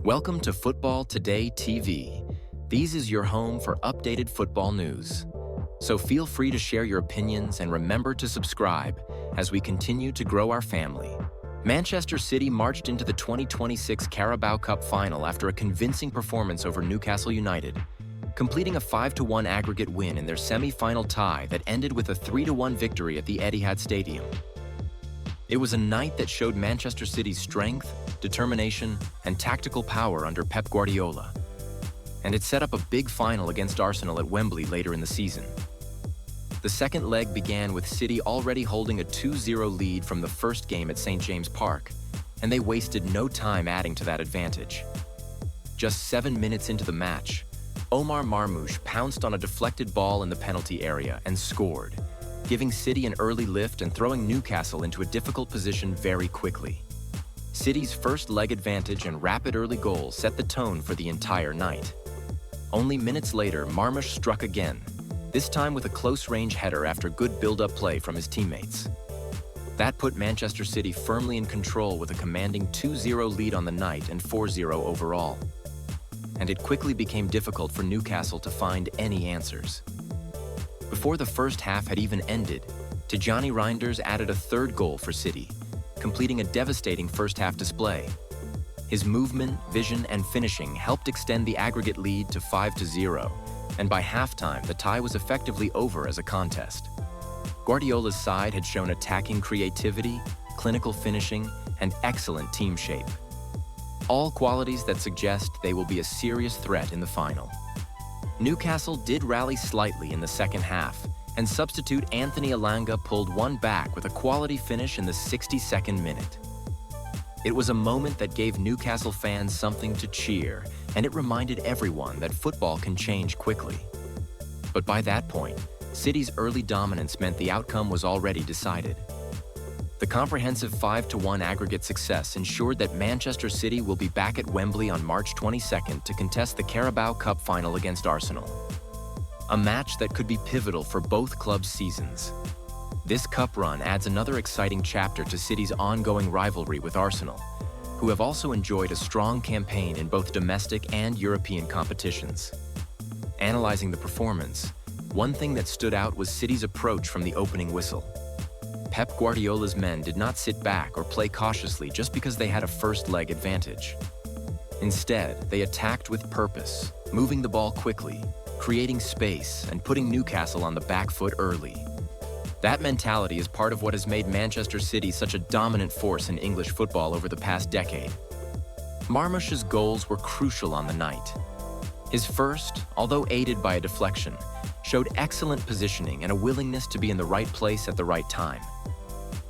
Welcome to Football Today TV. These is your home for updated football news. So feel free to share your opinions and remember to subscribe as we continue to grow our family. Manchester City marched into the 2026 Carabao Cup final after a convincing performance over Newcastle United, completing a 5-1 aggregate win in their semi-final tie that ended with a 3-1 victory at the Etihad Stadium. It was a night that showed Manchester City's strength, determination, and tactical power under Pep Guardiola. And it set up a big final against Arsenal at Wembley later in the season. The second leg began with City already holding a 2-0 lead from the first game at St. James Park, and they wasted no time adding to that advantage. Just 7 minutes into the match, Omar Marmoush pounced on a deflected ball in the penalty area and scored, giving City an early lift and throwing Newcastle into a difficult position very quickly. City's first leg advantage and rapid early goal set the tone for the entire night. Only minutes later, Marmoush struck again, this time with a close-range header after good build-up play from his teammates. That put Manchester City firmly in control with a commanding 2-0 lead on the night and 4-0 overall. And it quickly became difficult for Newcastle to find any answers. Before the first half had even ended, Tijjani Reinders added a third goal for City, completing a devastating first-half display. His movement, vision, and finishing helped extend the aggregate lead to 5-0, and by halftime, the tie was effectively over as a contest. Guardiola's side had shown attacking creativity, clinical finishing, and excellent team shape. All qualities that suggest they will be a serious threat in the final. Newcastle did rally slightly in the second half, and substitute Anthony Elanga pulled one back with a quality finish in the 62nd minute. It was a moment that gave Newcastle fans something to cheer, and it reminded everyone that football can change quickly. But by that point, City's early dominance meant the outcome was already decided. The comprehensive 5-1 aggregate success ensured that Manchester City will be back at Wembley on March 22nd to contest the Carabao Cup final against Arsenal. A match that could be pivotal for both clubs' seasons. This cup run adds another exciting chapter to City's ongoing rivalry with Arsenal, who have also enjoyed a strong campaign in both domestic and European competitions. Analyzing the performance, one thing that stood out was City's approach from the opening whistle. Pep Guardiola's men did not sit back or play cautiously just because they had a first-leg advantage. Instead, they attacked with purpose, moving the ball quickly, creating space, and putting Newcastle on the back foot early. That mentality is part of what has made Manchester City such a dominant force in English football over the past decade. Marmoush's goals were crucial on the night. His first, although aided by a deflection, showed excellent positioning and a willingness to be in the right place at the right time.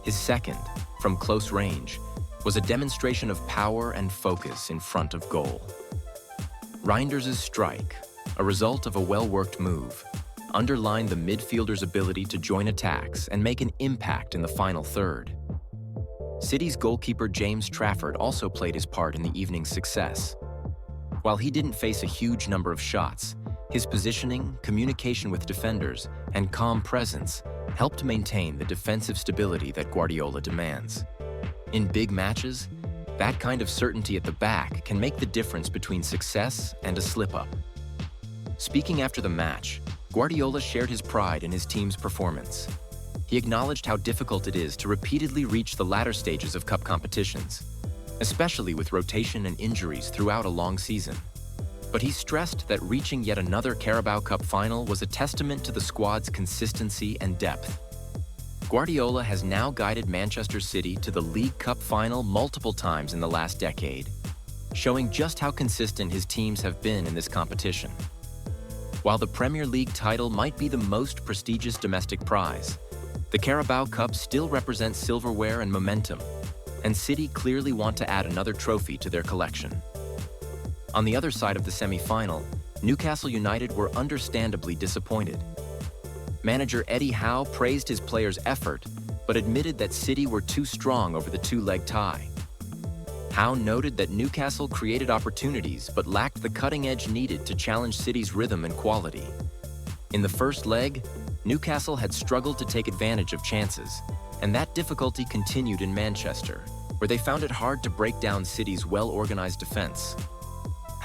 His second, from close range, was a demonstration of power and focus in front of goal. Reinders' strike, a result of a well-worked move, underlined the midfielder's ability to join attacks and make an impact in the final third. City's goalkeeper James Trafford also played his part in the evening's success. While he didn't face a huge number of shots, his positioning, communication with defenders, and calm presence helped maintain the defensive stability that Guardiola demands. In big matches, that kind of certainty at the back can make the difference between success and a slip-up. Speaking after the match, Guardiola shared his pride in his team's performance. He acknowledged how difficult it is to repeatedly reach the latter stages of cup competitions, especially with rotation and injuries throughout a long season. But he stressed that reaching yet another Carabao Cup final was a testament to the squad's consistency and depth. Guardiola has now guided Manchester City to the League Cup final multiple times in the last decade, showing just how consistent his teams have been in this competition. While the Premier League title might be the most prestigious domestic prize, the Carabao Cup still represents silverware and momentum, and City clearly want to add another trophy to their collection. On the other side of the semi-final, Newcastle United were understandably disappointed. Manager Eddie Howe praised his players' effort, but admitted that City were too strong over the two-leg tie. Howe noted that Newcastle created opportunities but lacked the cutting edge needed to challenge City's rhythm and quality. In the first leg, Newcastle had struggled to take advantage of chances, and that difficulty continued in Manchester, where they found it hard to break down City's well-organized defense.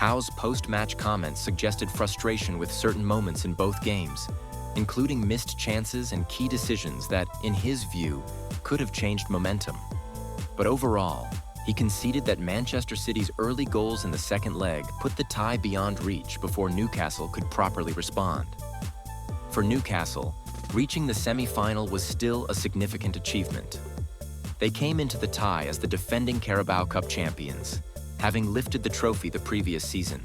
Howe's post-match comments suggested frustration with certain moments in both games, including missed chances and key decisions that, in his view, could have changed momentum. But overall, he conceded that Manchester City's early goals in the second leg put the tie beyond reach before Newcastle could properly respond. For Newcastle, reaching the semi-final was still a significant achievement. They came into the tie as the defending Carabao Cup champions, having lifted the trophy the previous season.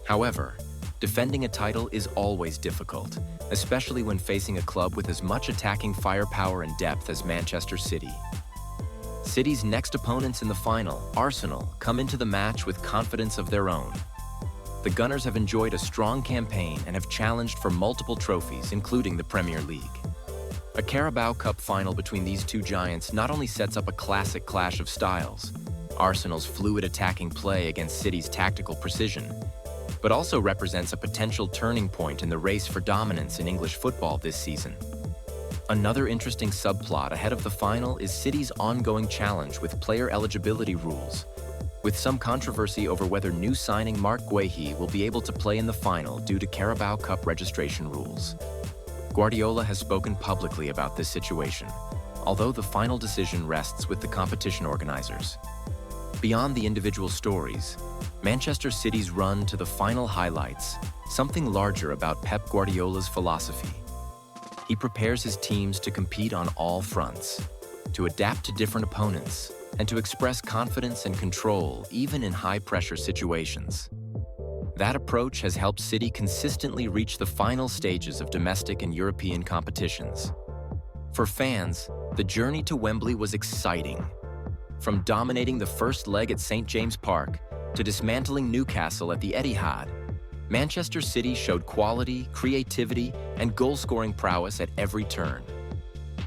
However, defending a title is always difficult, especially when facing a club with as much attacking firepower and depth as Manchester City. City's next opponents in the final, Arsenal, come into the match with confidence of their own. The Gunners have enjoyed a strong campaign and have challenged for multiple trophies, including the Premier League. A Carabao Cup final between these two giants not only sets up a classic clash of styles, Arsenal's fluid attacking play against City's tactical precision, but also represents a potential turning point in the race for dominance in English football this season. Another interesting subplot ahead of the final is City's ongoing challenge with player eligibility rules, with some controversy over whether new signing Marc Guehi will be able to play in the final due to Carabao Cup registration rules. Guardiola has spoken publicly about this situation, although the final decision rests with the competition organizers. Beyond the individual stories, Manchester City's run to the final highlights something larger about Pep Guardiola's philosophy. He prepares his teams to compete on all fronts, to adapt to different opponents, and to express confidence and control even in high-pressure situations. That approach has helped City consistently reach the final stages of domestic and European competitions. For fans, the journey to Wembley was exciting. From dominating the first leg at St. James Park to dismantling Newcastle at the Etihad, Manchester City showed quality, creativity, and goal-scoring prowess at every turn.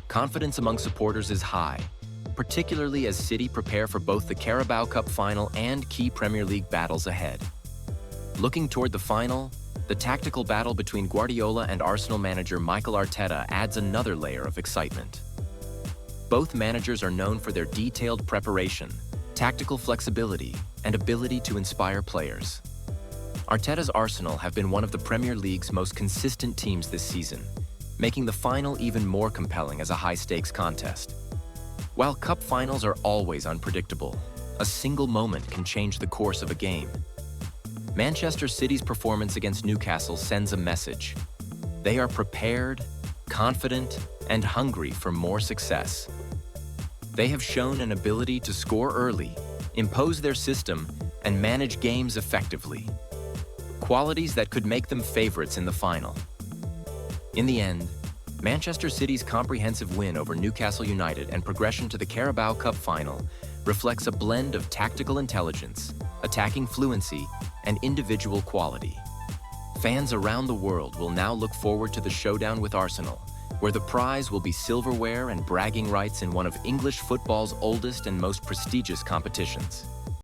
Confidence among supporters is high, particularly as City prepare for both the Carabao Cup final and key Premier League battles ahead. Looking toward the final, the tactical battle between Guardiola and Arsenal manager Mikel Arteta adds another layer of excitement. Both managers are known for their detailed preparation, tactical flexibility, and ability to inspire players. Arteta's Arsenal have been one of the Premier League's most consistent teams this season, making the final even more compelling as a high-stakes contest. While cup finals are always unpredictable, a single moment can change the course of a game. Manchester City's performance against Newcastle sends a message. They are prepared, confident, and hungry for more success. They have shown an ability to score early, impose their system, and manage games effectively. Qualities that could make them favorites in the final. In the end, Manchester City's comprehensive win over Newcastle United and progression to the Carabao Cup final reflects a blend of tactical intelligence, attacking fluency, and individual quality. Fans around the world will now look forward to the showdown with Arsenal, where the prize will be silverware and bragging rights in one of English football's oldest and most prestigious competitions.